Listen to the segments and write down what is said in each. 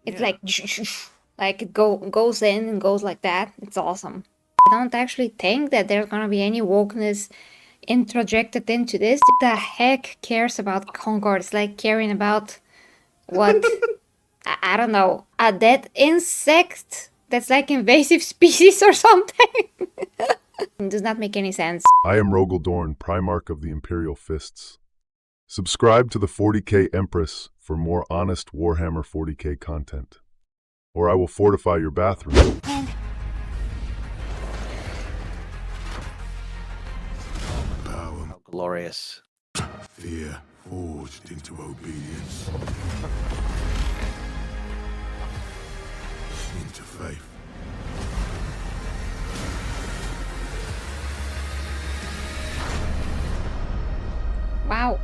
It's Yeah. like it goes in and goes like that. It's awesome. I don't actually think that there's gonna be any wokeness introjected into this. The heck cares about Concord? It's like caring about what I don't know, a dead insect that's like invasive species or something. It does not make any sense. I am Rogel Dorn, Primarch of the Imperial Fists. Subscribe to the 40K Empress for more honest Warhammer 40K content. Or I will fortify your bathroom. And How glorious. Fear forged into obedience. Into faith. wow.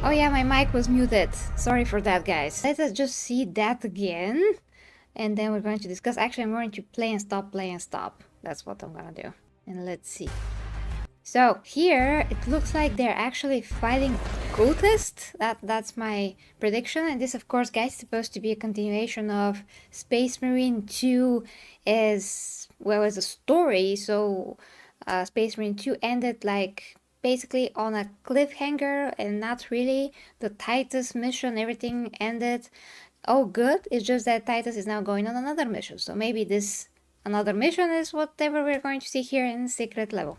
Oh yeah, my mic was muted. Sorry for that, guys. Let us just see that again. And then we're going to discuss. Actually, I'm going to play and stop, play and stop. That's what I'm gonna do. And let's see. So here it looks like they're actually fighting cultists. That's my prediction. And this, of course, guys, is supposed to be a continuation of Space Marine 2 as well as a story. So Space Marine 2 ended like basically on a cliffhanger, and not really. The Titus mission, everything ended oh good. It's just that Titus is now going on another mission. So maybe this another mission is whatever we're going to see here in secret level.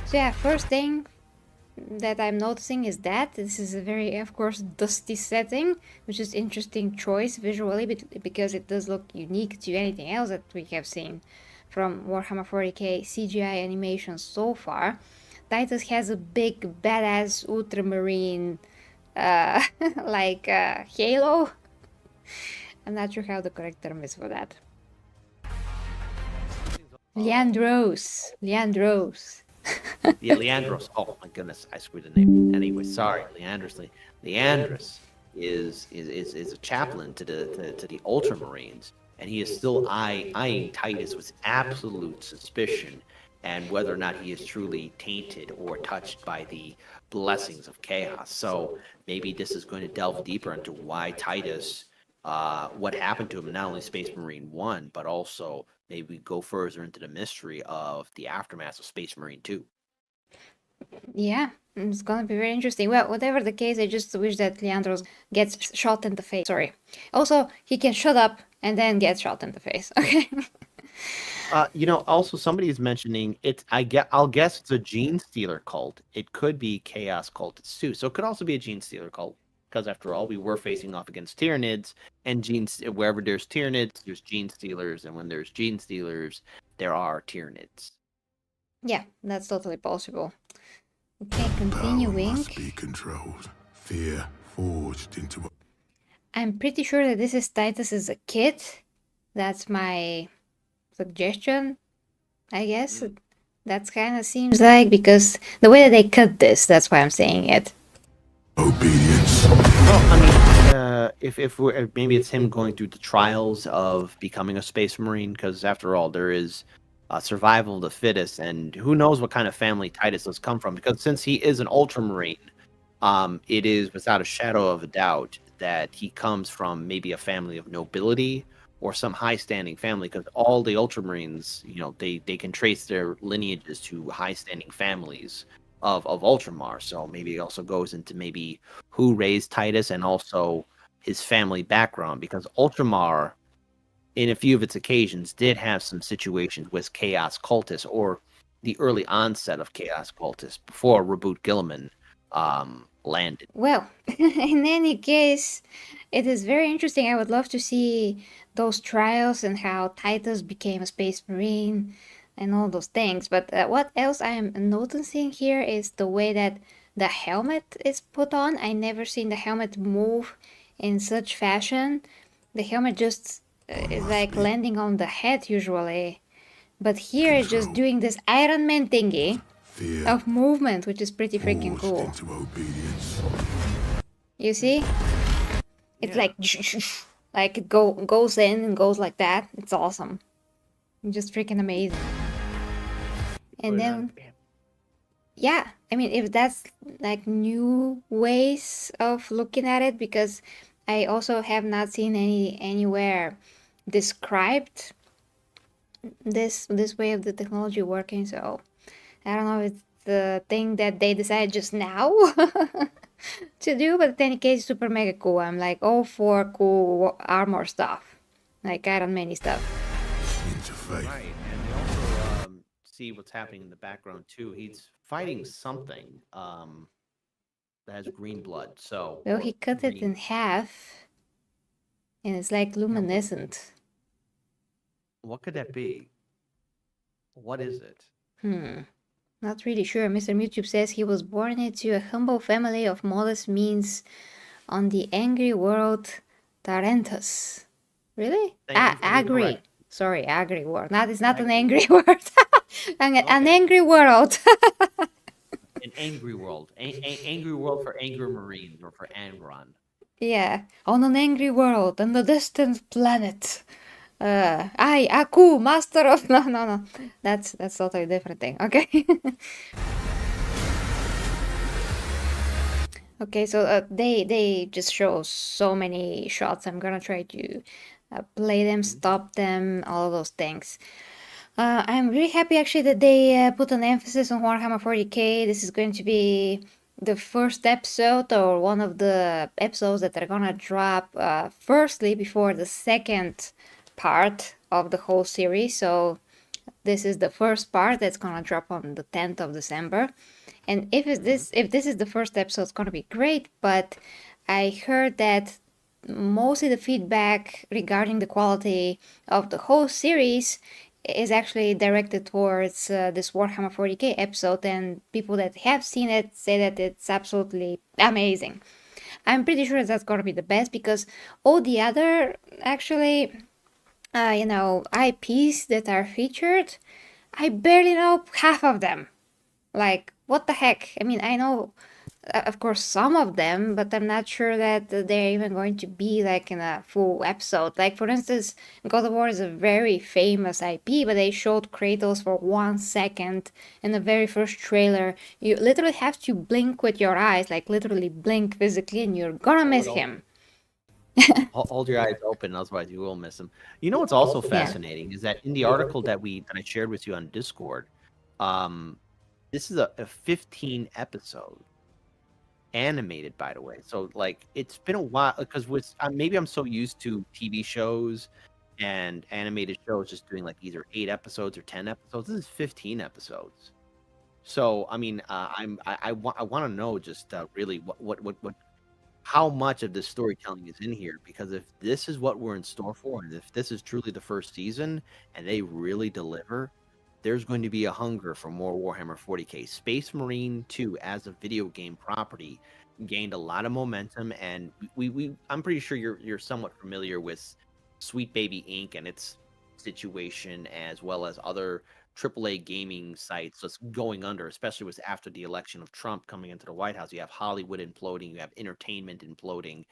So yeah, first thing that I'm noticing is that this is a very, of course, dusty setting, which is interesting choice visually because it does look unique to anything else that we have seen from Warhammer 40k CGI animation so far. Titus has a big badass ultramarine like halo. I'm not sure how the correct term is for that. Leandros. Yeah, Leandros. Oh my goodness, I screwed the name. Anyway, sorry, Leandros. Leandros is a chaplain to the Ultramarines, and he is still eyeing Titus with absolute suspicion, and whether or not he is truly tainted or touched by the blessings of chaos. So maybe this is going to delve deeper into why Titus, what happened to him in not only Space Marine 1, but also maybe go further into the mystery of the aftermath of Space Marine 2. Yeah, it's gonna be very interesting. Well, whatever the case, I just wish that Leandros gets shot in the face. Sorry. Also, he can shut up and then get shot in the face. Okay. Also somebody is mentioning it. I'll guess it's a gene stealer cult. It could be chaos cultists too. So it could also be a gene stealer cult. Because after all, we were facing off against Tyranids, and wherever there's Tyranids, there's gene stealers, and when there's gene stealers, there are Tyranids. Yeah, that's totally possible. Okay, Power continuing. must be controlled. Fear forged into. I'm pretty sure that this is Titus as a kid. That's my suggestion, I guess. That kind of seems like, because the way that they cut this, that's why I'm saying it. Obedience. Well, I mean, if maybe it's him going through the trials of becoming a Space Marine, because after all, there is survival of the fittest, and who knows what kind of family Titus has come from. Because since he is an Ultramarine, it is without a shadow of a doubt that he comes from maybe a family of nobility or some high-standing family. Because all the Ultramarines, they can trace their lineages to high-standing families of Ultramar. So maybe it also goes into maybe who raised Titus and also his family background, because Ultramar, in a few of its occasions, did have some situations with Chaos Cultists, or the early onset of Chaos Cultists before Reboot Gilliman landed. Well, in any case, it is very interesting. I would love to see those trials and how Titus became a Space Marine and all those things. But what else I am noticing here is the way that the helmet is put on. I never seen the helmet move in such fashion. The helmet just is like landing on the head usually. But here it's just doing this Iron Man thingy of movement, which is pretty freaking cool. Into obedience. You see? It's like it goes in and goes like that. It's awesome. Just freaking amazing. And then, yeah, I mean, if that's like new ways of looking at it, because I also have not seen anywhere described this way of the technology working, so I don't know if it's the thing that they decided just now to do, but in any case, super mega cool. I'm like all for cool armor stuff, like Iron Man stuff. Interfaith. Right, and we also see what's happening in the background too. He's fighting something that has green blood. So Well, or he cut it in green. half, and it's like luminescent. What could that be? What is it? Not really sure. Mr. YouTube says he was born into a humble family of modest means on the angry world Tarentus. Really? Thank you for being Agri. correct. Sorry, agri world. It's not an Agri. angry word. An angry world. An angry world. Angry world for angry marines or for Angron. Yeah, on an angry world, on a distant planet. Aku, master of no. That's totally different thing. Okay. Okay, so they just show so many shots. I'm gonna try to play them, stop them, all those things. I'm really happy actually that they put an emphasis on Warhammer 40K. This is going to be the first episode or one of the episodes that are gonna drop firstly before the second part of the whole series. So this is the first part that's gonna drop on the 10th of December. And if this is the first episode, it's gonna be great. But I heard that mostly the feedback regarding the quality of the whole series is actually directed towards this Warhammer 40K episode, and people that have seen it say that it's absolutely amazing. I'm pretty sure that's gonna be the best because all the other actually, IPs that are featured, I barely know half of them. Like, what the heck? I mean, I know, of course, some of them, but I'm not sure that they're even going to be like in a full episode. Like, for instance, God of War is a very famous IP, but they showed Kratos for 1 second in the very first trailer. You literally have to blink with your eyes, like literally blink physically, and you're gonna miss him. Hold your eyes open, otherwise you will miss him. You know what's also fascinating is that in the article that I shared with you on Discord, this is a 15 episode animated, by the way. So like it's been a while because with maybe I'm so used to TV shows and animated shows just doing like either 8 episodes or 10 episodes. This is 15 episodes. So I mean, I want to know just really what how much of this storytelling is in here, because if this is what we're in store for, and if this is truly the first season and they really deliver, there's going to be a hunger for more Warhammer 40K. Space Marine 2 as a video game property gained a lot of momentum, and I'm pretty sure you're somewhat familiar with Sweet Baby Inc. and its situation, as well as other AAA gaming sites that's going under, especially with after the election of Trump coming into the White House. You have Hollywood imploding, you have entertainment imploding,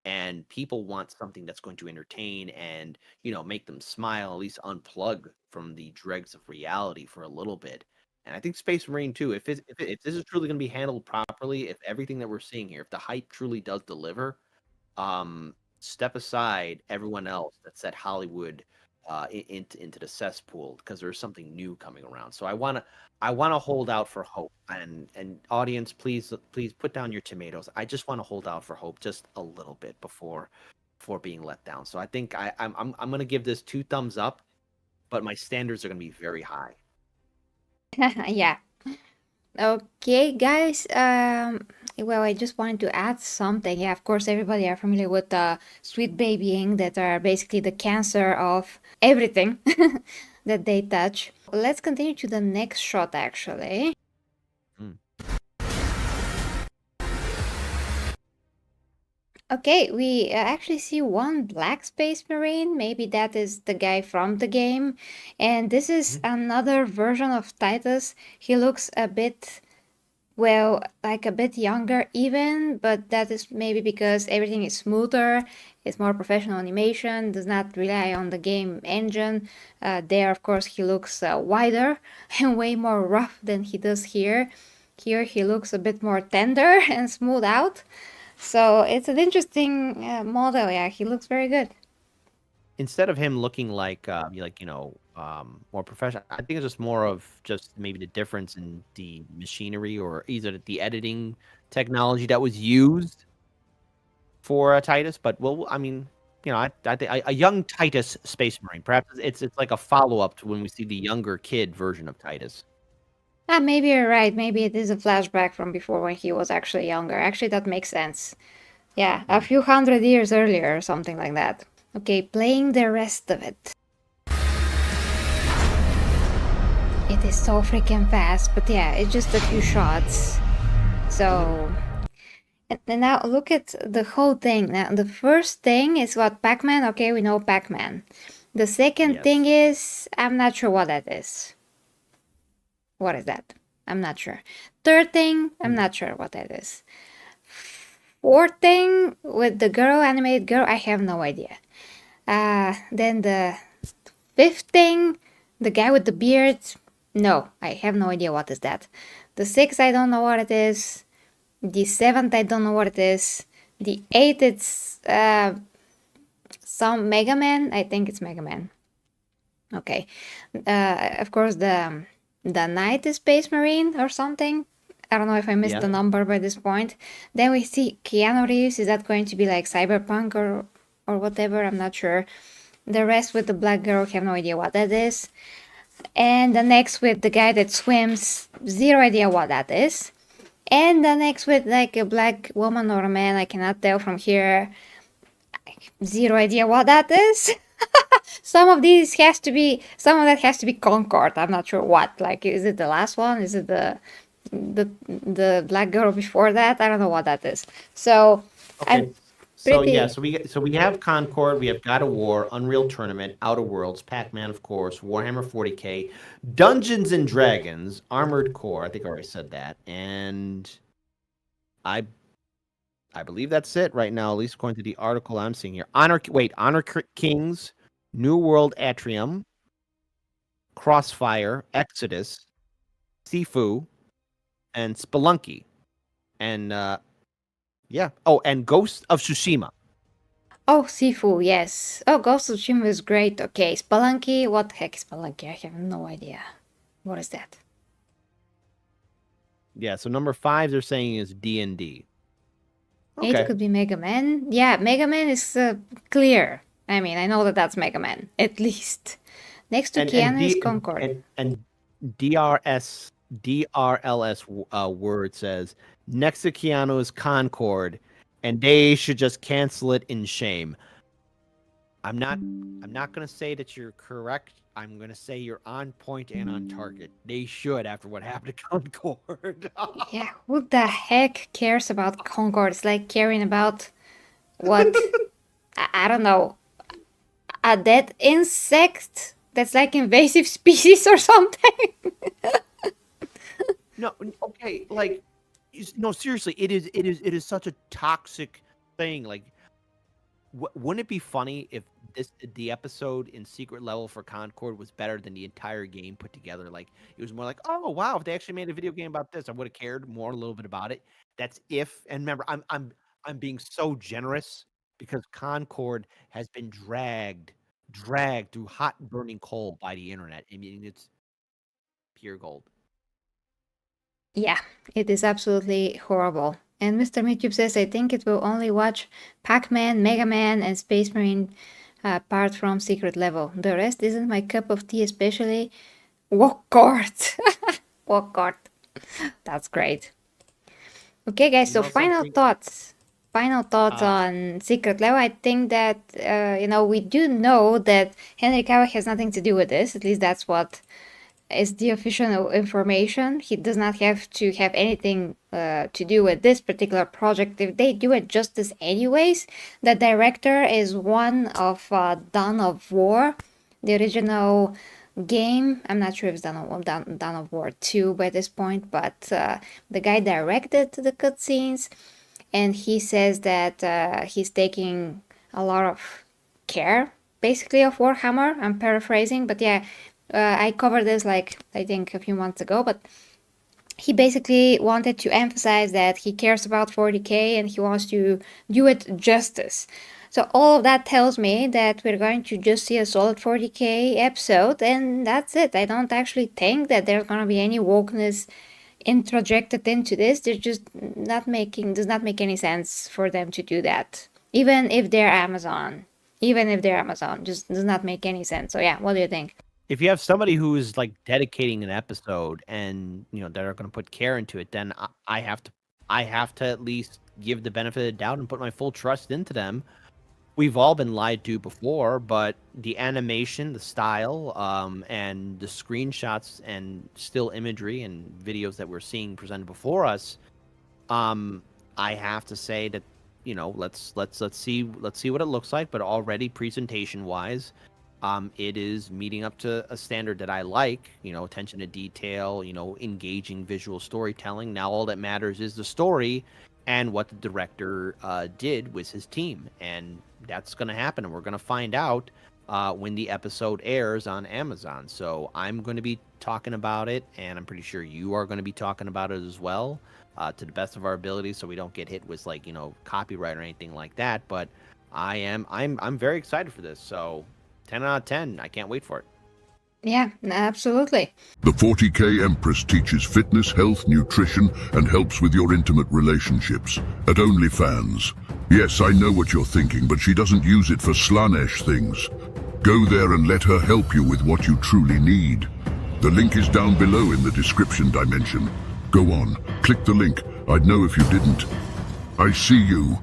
and people want something that's going to entertain and make them smile, at least unplug from the dregs of reality for a little bit. And I think Space Marine 2, if this is truly going to be handled properly, if everything that we're seeing here, if the hype truly does deliver, step aside everyone else that said Hollywood into the cesspool, because there's something new coming around. So I want to hold out for hope, and audience, please put down your tomatoes. I just want to hold out for hope just a little bit before being let down. So I think I'm going to give this 2 thumbs up, but my standards are going to be very high. Yeah. Okay, guys. Well, I just wanted to add something. Yeah, of course, everybody are familiar with the sweet babying that are basically the cancer of everything that they touch. Let's continue to the next shot, actually. Okay, we actually see one black space marine. Maybe that is the guy from the game. And this is another version of Titus. He looks a bit, well, like a bit younger even, but that is maybe because everything is smoother. It's more professional animation, does not rely on the game engine. There, of course, he looks wider and way more rough than he does here. Here he looks a bit more tender and smooth out. So it's an interesting model. Yeah, he looks very good. Instead of him looking like more professional, I think it's just more of just maybe the difference in the machinery or either the editing technology that was used for Titus. But well, I mean, I think a young Titus Space Marine. Perhaps it's like a follow up to when we see the younger kid version of Titus. Ah, maybe you're right. Maybe it is a flashback from before when he was actually younger. Actually, that makes sense. Yeah, a few hundred years earlier or something like that. Okay, playing the rest of it. It is so freaking fast, but yeah, it's just a few shots. So, and now look at the whole thing. Now, the first thing is what Pac-Man. Okay, we know Pac-Man. The second Yes. thing is, I'm not sure what that is. What is that? I'm not sure. Third thing, I'm not sure what that is. Fourth thing with the girl, animated girl, I have no idea. Then the fifth thing, the guy with the beard, no, I have no idea what is that. The sixth, I don't know what it is. The seventh, I don't know what it is. The eighth, it's some Mega Man. I think it's Mega Man. Okay. Of course, the Knight is Space Marine or something. I don't know if I missed the number by this point. Then we see Keanu Reeves. Is that going to be like Cyberpunk or whatever? I'm not sure. The rest with the black girl, have no idea what that is. And the next with the guy that swims, zero idea what that is. And the next with like a black woman or a man, I cannot tell from here. Zero idea what that is. Some of that has to be Concord. I'm not sure what. Like, is it the last one? Is it the black girl before that? I don't know what that is. So Okay. I'm So pretty. yeah, so we have Concord, we have God of War, Unreal Tournament, Outer Worlds, Pac-Man, of course, Warhammer 40K, Dungeons and Dragons, Armored Core. I think I already said that, and I believe that's it right now, at least according to the article I'm seeing here. Honor Kings, New World Atrium, Crossfire, Exodus, Sifu, and Spelunky, and yeah. Oh, and Ghost of Tsushima. Oh, Sifu, yes. Oh, Ghost of Tsushima is great. Okay, Spelunky. What the heck is Spelunky? I have no idea. What is that? Yeah. So number 5 they're saying is D&D. It Okay. could be Mega Man. Yeah, Mega Man is clear. I mean, I know that that's Mega Man, at least. Next to Keanu is Concord. And DRLS word says next to Keanu is Concord, and they should just cancel it in shame. I'm not gonna say that you're correct. I'm gonna say you're on point and on target. They should after what happened to Concord. Yeah, who the heck cares about Concord? It's like caring about what? I don't know. A dead insect that's like invasive species or something? No, okay, like no, seriously, it is such a toxic thing. Like, wouldn't it be funny if the episode in Secret Level for Concord was better than the entire game put together? Like, it was more like, oh wow, if they actually made a video game about this, I would have cared more a little bit about it. That's if, and remember, I'm being so generous because Concord has been dragged through hot burning coal by the internet. I mean, it's pure gold. Yeah, it is absolutely horrible. And Mr. Mitube says, I think it will only watch Pac-Man, Mega Man, and Space Marine apart from Secret Level. The rest isn't my cup of tea, especially Walk Court. Walk Court. That's great. Okay, guys, so final thoughts. Final thoughts on Secret Level. I think that, we do know that Henry Cavill has nothing to do with this. At least that's what is the official information. He does not have to have anything to do with this particular project if they do it justice anyways. The director is one of Dawn of War, the original game. I'm not sure if it's Dawn of War 2 by this point, but the guy directed the cutscenes, and he says that he's taking a lot of care, basically, of Warhammer. I'm paraphrasing, but yeah, I covered this, like, I think a few months ago, but he basically wanted to emphasize that he cares about 40k and he wants to do it justice. So all of that tells me that we're going to just see a solid 40k episode, and that's it. I don't actually think that there's going to be any wokeness introjected into this. They're just not making, does not make any sense for them to do that. Even if they're Amazon. Just does not make any sense. So yeah, what do you think? If you have somebody who is like dedicating an episode and that are going to put care into it, then I have to at least give the benefit of the doubt and put my full trust into them. We've all been lied to before, but the animation, the style, and the screenshots and still imagery and videos that we're seeing presented before us, I have to say that let's see what it looks like. But already presentation wise, it is meeting up to a standard that I like. Attention to detail, engaging visual storytelling. Now all that matters is the story and what the director did with his team, and that's going to happen, and we're going to find out when the episode airs on Amazon. So I'm going to be talking about it, and I'm pretty sure you are going to be talking about it as well, to the best of our ability, so we don't get hit with copyright or anything like that. But I'm very excited for this. So 10 out of 10. I can't wait for it. Yeah, absolutely. The 40K Empress teaches fitness, health, nutrition, and helps with your intimate relationships at OnlyFans. Yes, I know what you're thinking, but she doesn't use it for Slanesh things. Go there and let her help you with what you truly need. The link is down below in the description dimension. Go on, click the link. I'd know if you didn't. I see you.